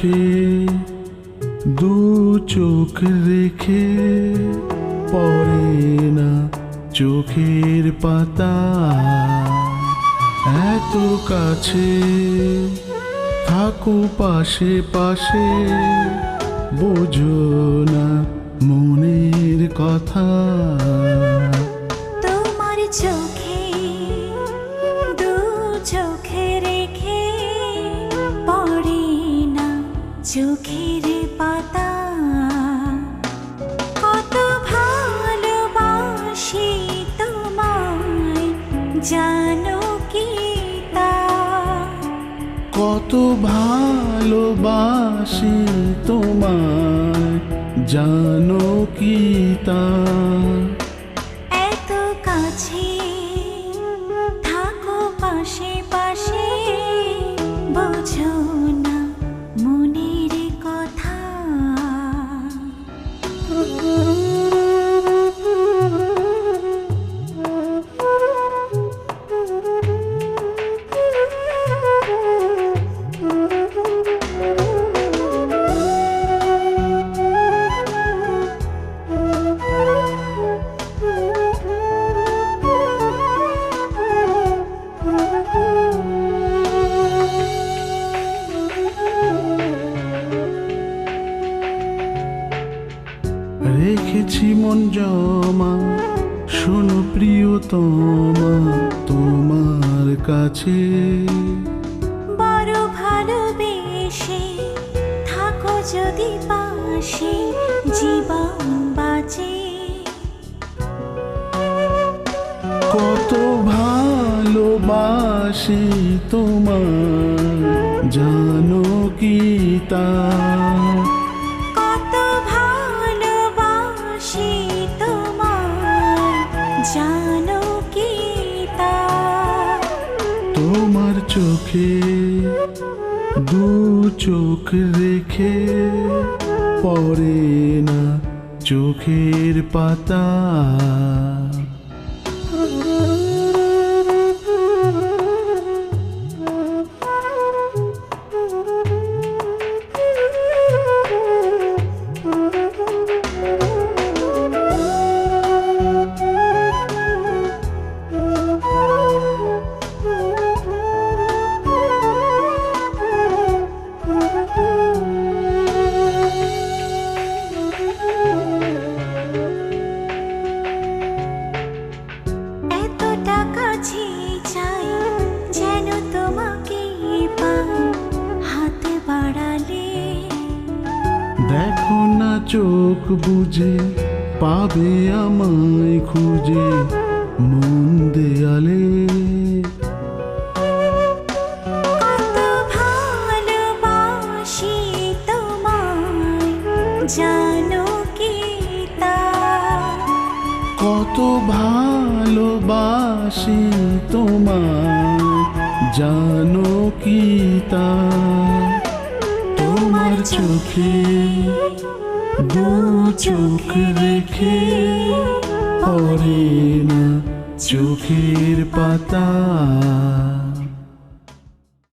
চোখে দু চোখ রেখে পড়ে না চোখের পাতা। এত কাছে থাকো পাশে পাশে, বোঝো না মনের কথা। তোমার চোখে দু চোখে রেখে পড়ে না চোখের পাতা। কত ভালোবাসি তোমায় জানো কি তা? কত ভালোবাসি তোমায় জানো কি তা? এত কাছে থাকো পাশে পাশে, বোঝো না মনের কথা। রেখেছি মন জমা, শোনো প্রিয়তমা তোমার কাছে। বড় ভালোবেসে থাকো যদি পাশে, জীবন বাঁচে। কত ভালোবাসি তোমার জানো কি তা? কত ভালোবাসি তোমায় জানো কি তা? তোমার চোখে দু চোখ রেখে পড়ে না চোখের পাতা। চাই যেন তোমাকে পাই, হাত বাড়ালে দেখো না চোখ বুঝে পাবে আমায় খুঁজে মন দেয়ালে। কত ভালোবাসি তোমায় জানো কি তা? কত ভালোবাসি তোমায় জানো কি তা? তোমার চোখে দু চোখ রেখে পড়ে না চোখের পাতা।